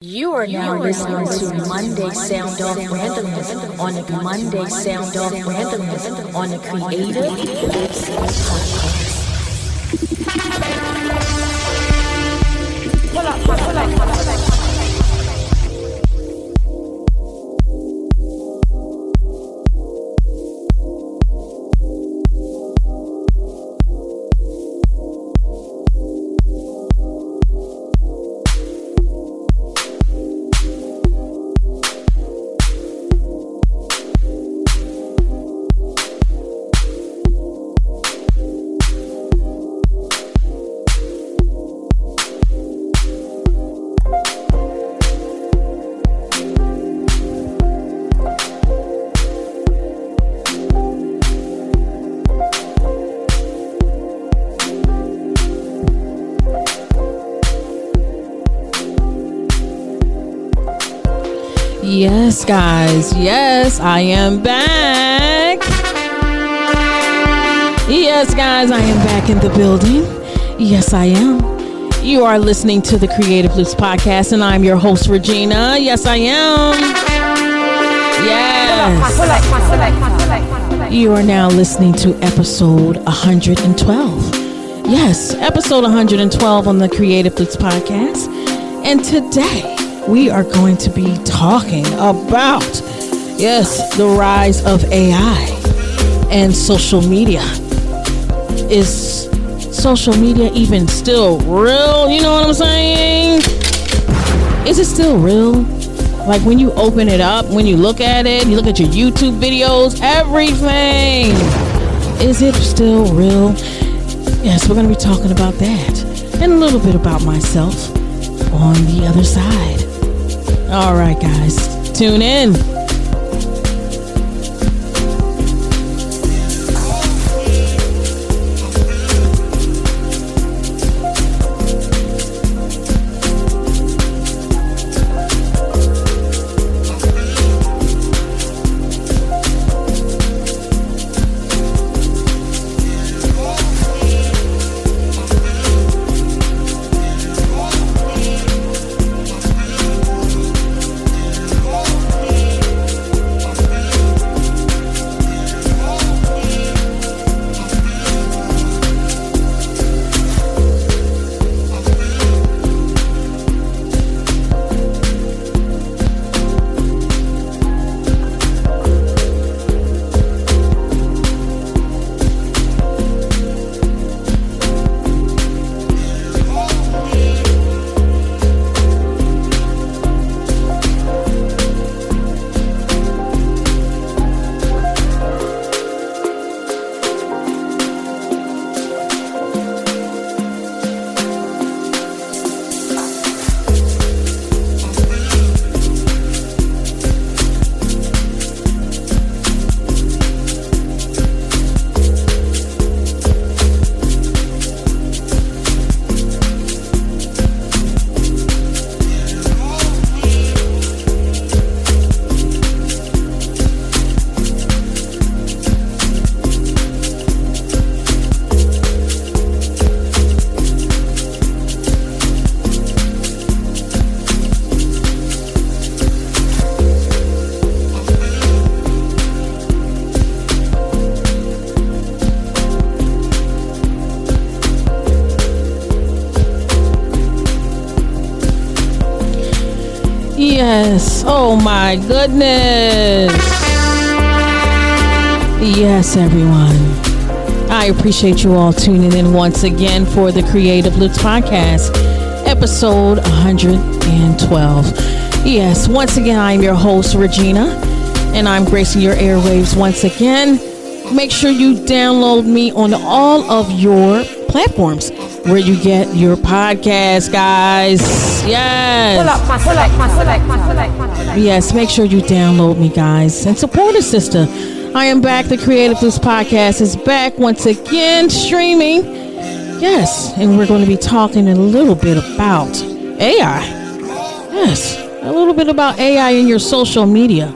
You are now listening to Monday Sound Off Randomness on the Monday Sound Off Randomness on the Creative Lips Podcast. Yes, guys. Yes, I am back. Yes, guys, I am back in the building. Yes, I am. You are listening to the Creative Lips Podcast, and I'm your host, Regina. Yes, I am. Yes. You are now listening to episode 112. Yes, episode 112 on the Creative Lips Podcast. And today, we are going to be talking about, yes, the rise of AI and social media. Is social media even still real? You know what I'm saying? Is it still real? Like when you open it up, when you look at it, you look at your YouTube videos, everything. Is it still real? Yes, we're going to be talking about that and a little bit about myself on the other side. All right, guys, tune in. Yes. Oh my goodness. Yes, everyone. I appreciate you all tuning in once again for the Creative Lips Podcast, episode 112. Yes, once again, I'm your host, Regina, and I'm gracing your airwaves once again. Make sure you download me on all of your platforms where you get your podcast, guys. Yes. Yes, make sure you download me, guys, and support a sister. I am back. The Creative Lips Podcast is back once again, streaming. Yes, and we're going to be talking a little bit about AI. Yes, a little bit about AI in your social media.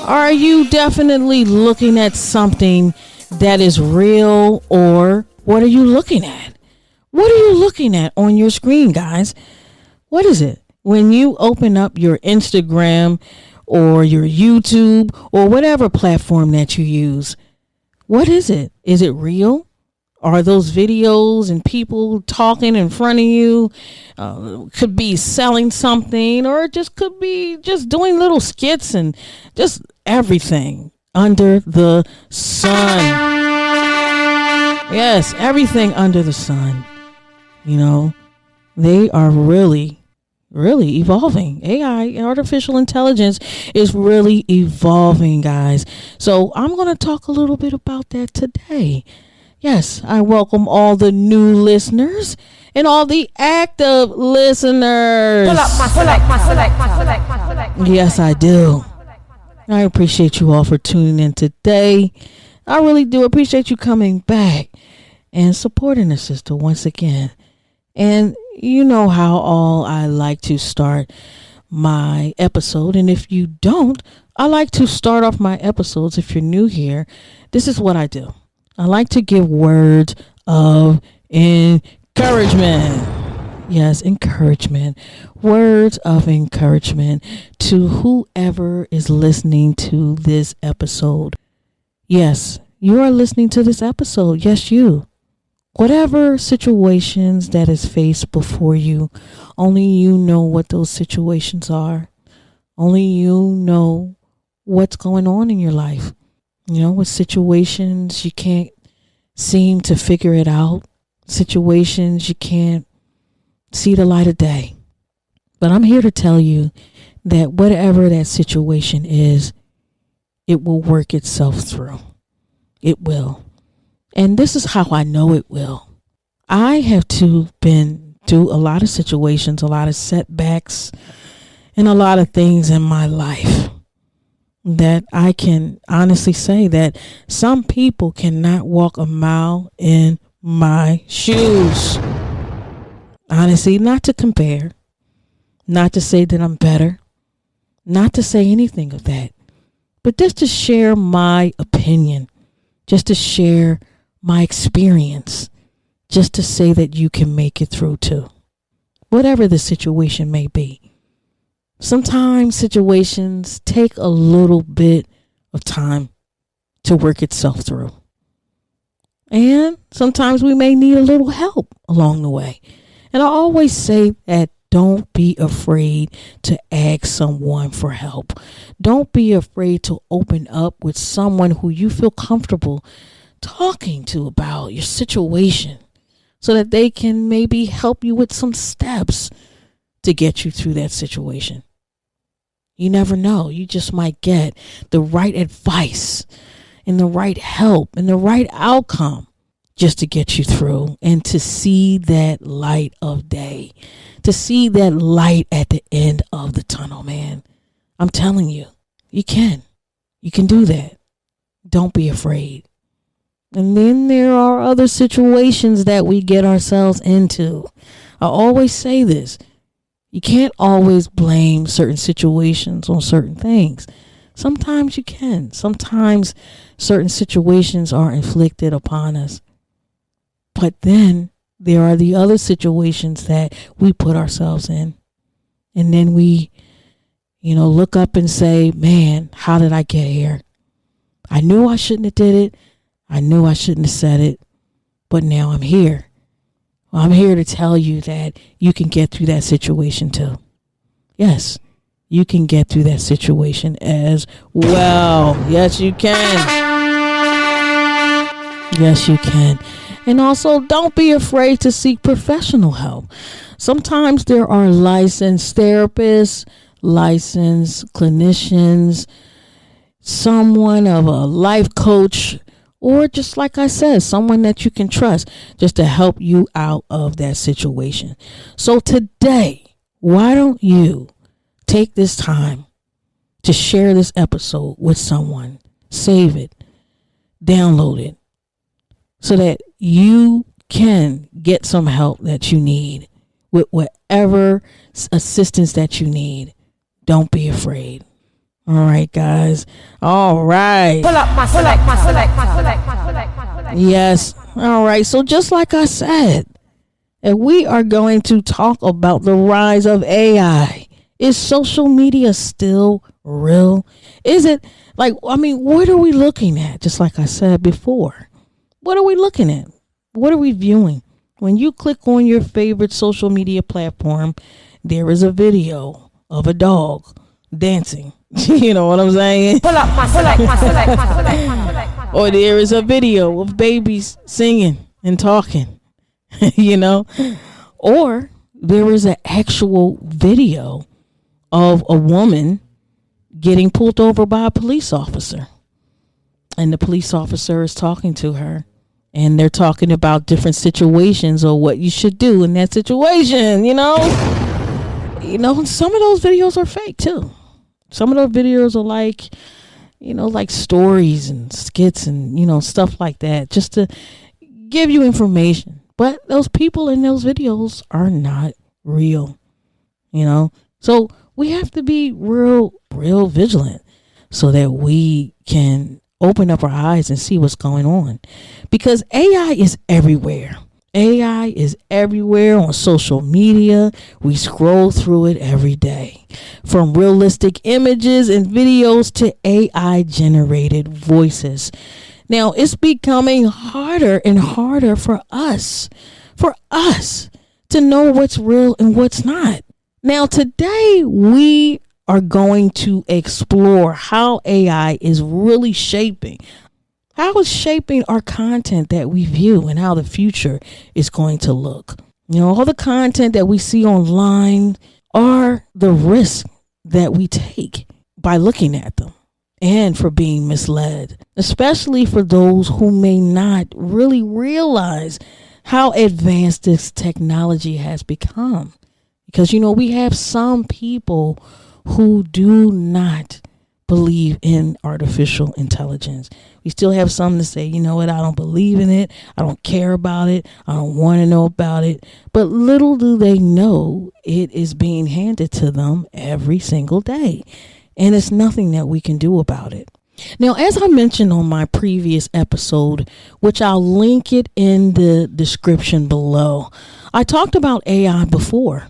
Are you definitely looking at something that is real, or what are you looking at? What are you looking at on your screen, guys? What is it? When you open up your Instagram or your YouTube or whatever platform that you use, what is it? Is it real? Are those videos and people talking in front of you? Could be selling something, or it just could be just doing little skits and just everything under the sun. Yes, everything under the sun. You know, they are really evolving. AI, artificial intelligence, is really evolving, guys. So I'm going to talk a little bit about that today. Yes, I welcome all the new listeners and all the active listeners. Yes, I do. I appreciate you all for tuning in today. I really do appreciate you coming back and supporting the sister once again. And you know how all I like to start my episode. And if you don't, I like to start off my episodes. If you're new here, this is what I do. I like to give words of encouragement. Yes, encouragement. Words of encouragement to whoever is listening to this episode. Yes, you are listening to this episode. Yes, you. Whatever situations that is faced before you, only you know what those situations are. Only you know what's going on in your life. You know, with situations you can't seem to figure it out. Situations you can't see the light of day. But I'm here to tell you that whatever that situation is, it will work itself through. It will. And this is how I know it will. I have been through a lot of situations, a lot of setbacks, and a lot of things in my life that I can honestly say that some people cannot walk a mile in my shoes. Honestly, not to compare, not to say that I'm better, not to say anything of that, but just to share my opinion, just to share my experience, just to say that you can make it through too, whatever the situation may be. Sometimes situations take a little bit of time to work itself through. And sometimes we may need a little help along the way. And I always say that don't be afraid to ask someone for help. Don't be afraid to open up with someone who you feel comfortable talking to about your situation so that they can maybe help you with some steps to get you through that situation. You never know. You just might get the right advice and the right help and the right outcome just to get you through and to see that light of day, to see that light at the end of the tunnel, man. I'm telling you, you can do that. Don't be afraid. And then there are other situations that we get ourselves into. I always say this. You can't always blame certain situations on certain things. Sometimes you can. Sometimes certain situations are inflicted upon us. But then there are the other situations that we put ourselves in. And then we, look up and say, man, how did I get here? I knew I shouldn't have did it. I knew I shouldn't have said it. But now I'm here. I'm here to tell you that you can get through that situation too. Yes, you can get through that situation as well. Yes, you can. Yes, you can. And also, don't be afraid to seek professional help. Sometimes there are licensed therapists, licensed clinicians, someone of a life coach, or just like I said, someone that you can trust just to help you out of that situation. So today, why don't you take this time to share this episode with someone, save it, download it, so that you can get some help that you need with whatever assistance that you need. Don't be afraid. All right, guys. All right. Yes. All right. So just like I said, And we are going to talk about the rise of AI. Is social media still real? Is it what are we looking at? Just like I said before, what are we looking at? What are we viewing? When you click on your favorite social media platform, there is a video of a dog dancing. You know what I'm saying? Or there is a video of babies singing and talking, you know? Or there is an actual video of a woman getting pulled over by a police officer. And the police officer is talking to her. And they're talking about different situations or what you should do in that situation, you know? Some of those videos are fake too. Some of those videos are like stories and skits and, stuff like that, just to give you information. But those people in those videos are not real, So we have to be real vigilant so that we can open up our eyes and see what's going on, because AI is everywhere. AI is everywhere on social media. We scroll through it every day, from realistic images and videos to AI generated voices. Now it's becoming harder and harder for us to know what's real and what's not. Now today we are going to explore how AI is really shaping our content that we view and how the future is going to look. All the content that we see online are the risk that we take by looking at them and for being misled, especially for those who may not really realize how advanced this technology has become. Because, we have some people who do not believe in artificial intelligence. We still have some to say, I don't believe in it. I don't care about it. I don't want to know about it. But little do they know it is being handed to them every single day. And it's nothing that we can do about it. Now, as I mentioned on my previous episode, which I'll link it in the description below, I talked about AI before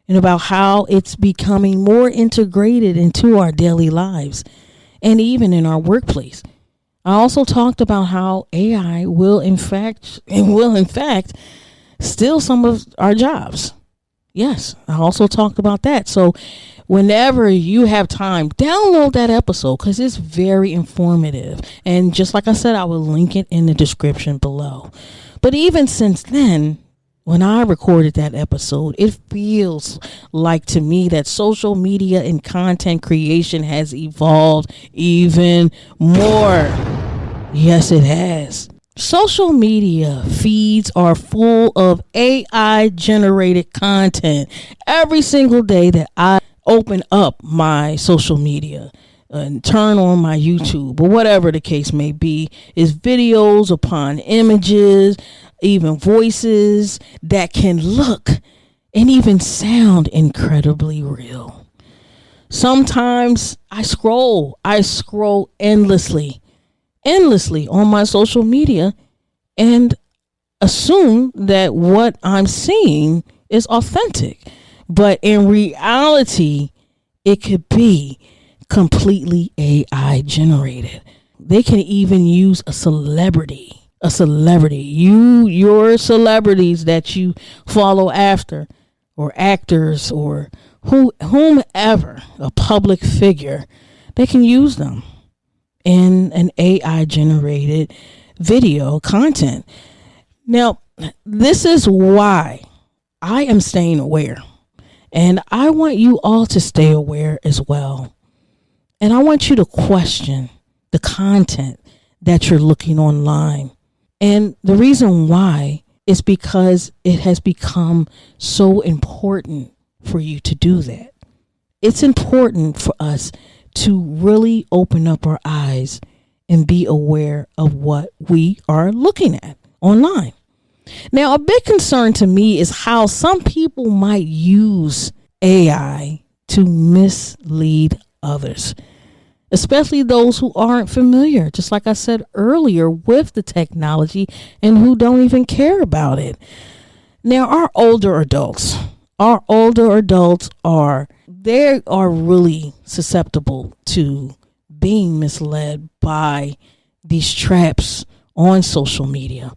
and about how it's becoming more integrated into our daily lives and even in our workplace. I also talked about how AI will in fact steal some of our jobs. Yes, I also talked about that. So whenever you have time, download that episode because it's very informative. And just like I said, I will link it in the description below. But even since then, when I recorded that episode, it feels like to me that social media and content creation has evolved even more. Yes, it has. Social media feeds are full of AI generated content. Every single day that I open up my social media and turn on my YouTube or whatever the case may be, is videos upon images, even voices that can look and even sound incredibly real. Sometimes I scroll endlessly on my social media and assume that what I'm seeing is authentic. But in reality, it could be completely AI generated. They can even use a celebrity, your celebrities that you follow after, or actors, or whomever, a public figure. They can use them in an AI generated video content. Now, this is why I am staying aware, and I want you all to stay aware as well. And I want you to question the content that you're looking online. And the reason why is because it has become so important for you to do that. It's important for us to really open up our eyes and be aware of what we are looking at online. Now, a big concern to me is how some people might use AI to mislead others, especially those who aren't familiar, just like I said earlier, with the technology and who don't even care about it. Now, our older adults they are really susceptible to being misled by these traps on social media.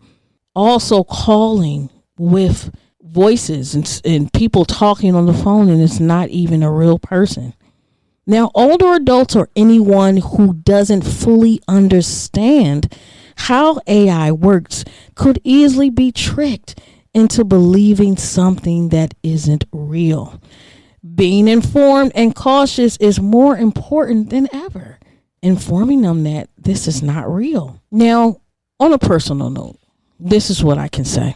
Also calling with voices and people talking on the phone, and it's not even a real person. Now, older adults or anyone who doesn't fully understand how AI works could easily be tricked into believing something that isn't real. Being informed and cautious is more important than ever. Informing them that this is not real. Now, on a personal note, this is what I can say.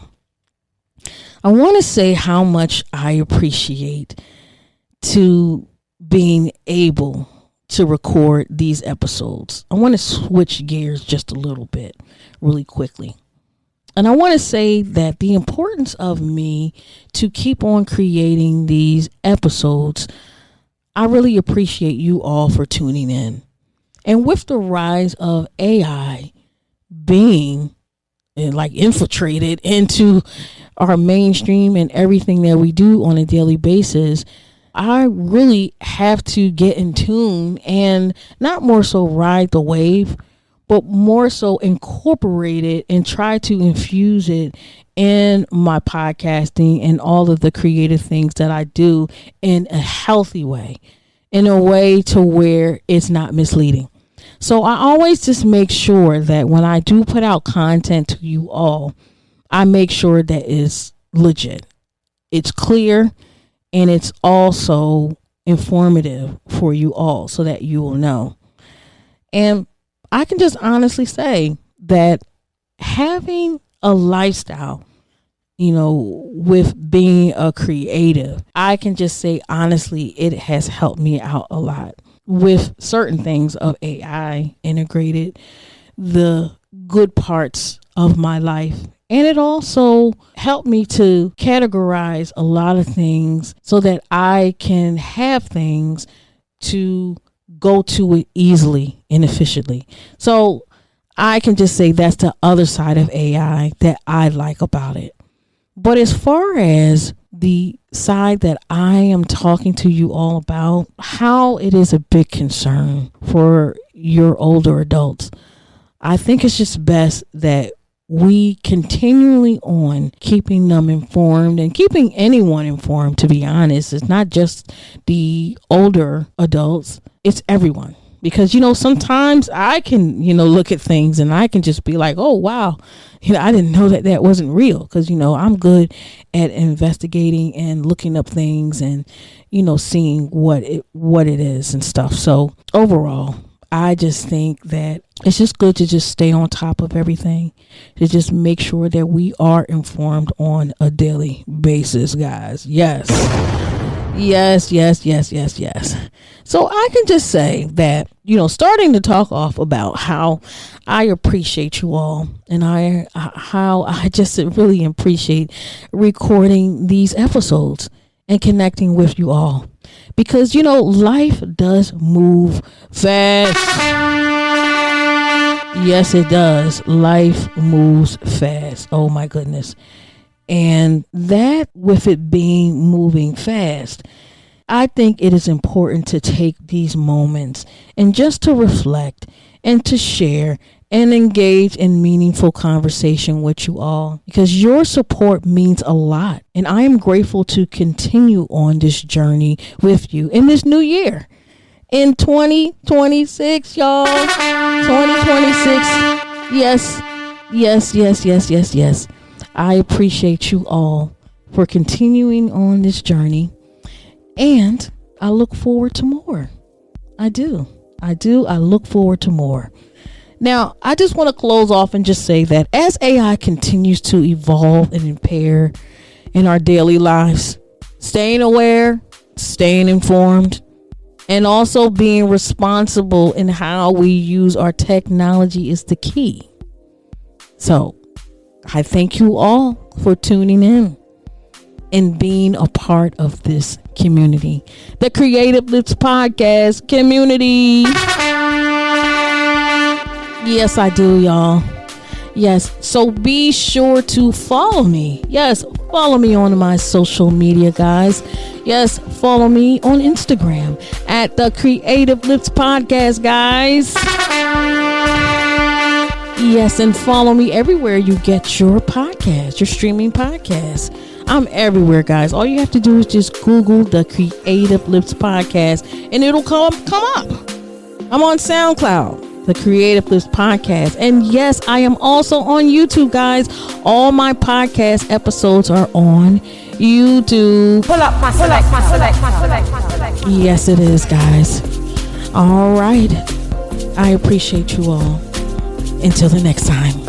I want to say how much I appreciate to being able to record these episodes. I want to switch gears just a little bit really quickly. And I want to say that the importance of me to keep on creating these episodes, I really appreciate you all for tuning in. And with the rise of AI being infiltrated into our mainstream and everything that we do on a daily basis, I really have to get in tune and not more so ride the wave, but more so incorporate it and try to infuse it in my podcasting and all of the creative things that I do in a healthy way, in a way to where it's not misleading. So I always just make sure that when I do put out content to you all, I make sure that it's legit, it's clear, and it's also informative for you all so that you will know. And I can just honestly say that having a lifestyle, with being a creative, I can just say honestly, it has helped me out a lot with certain things of AI integrated, the good parts of my life. And it also helped me to categorize a lot of things so that I can have things to go to it easily and efficiently. So I can just say that's the other side of AI that I like about it. But as far as the side that I am talking to you all about, how it is a big concern for your older adults, I think it's just best that we continually on keeping them informed and keeping anyone informed, to be honest. It's not just the older adults, it's everyone. Because, sometimes I can, look at things and I can just be like, oh, wow, I didn't know that wasn't real. Because, I'm good at investigating and looking up things and, seeing what it is and stuff. So overall, I just think that it's just good to just stay on top of everything, to just make sure that we are informed on a daily basis, guys. Yes. So I can just say that, starting to talk off about how I appreciate you all and how I just really appreciate recording these episodes and connecting with you all. Because, life does move fast. Yes, it does. Life moves fast. Oh, my goodness. And that, with it being moving fast, I think it is important to take these moments and just to reflect and to share and engage in meaningful conversation with you all, because your support means a lot. And I am grateful to continue on this journey with you in this new year. In 2026, y'all. 2026. Yes. I appreciate you all for continuing on this journey. And I look forward to more. I do. I look forward to more. Now, I just want to close off and just say that as AI continues to evolve and impair in our daily lives, staying aware, staying informed, and also being responsible in how we use our technology is the key. So, I thank you all for tuning in and being a part of this community, the Creative Blips Podcast community. Yes, I do, y'all. Yes, so be sure to follow me. Yes, follow me on my social media, guys. Yes, follow me on Instagram at the Creative Lips Podcast, guys. Yes, and follow me everywhere you get your podcast, your streaming podcast. I'm everywhere, guys. All you have to do is just Google the Creative Lips Podcast and it'll come up. I'm on SoundCloud, the Creative Lips Podcast. And yes, I am also on YouTube, guys. All my podcast episodes are on YouTube. Pull up my select. Yes, it is, guys. All right. I appreciate you all. Until the next time.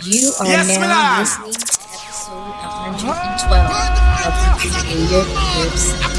You are now listening to episode 112 of the Creative Lips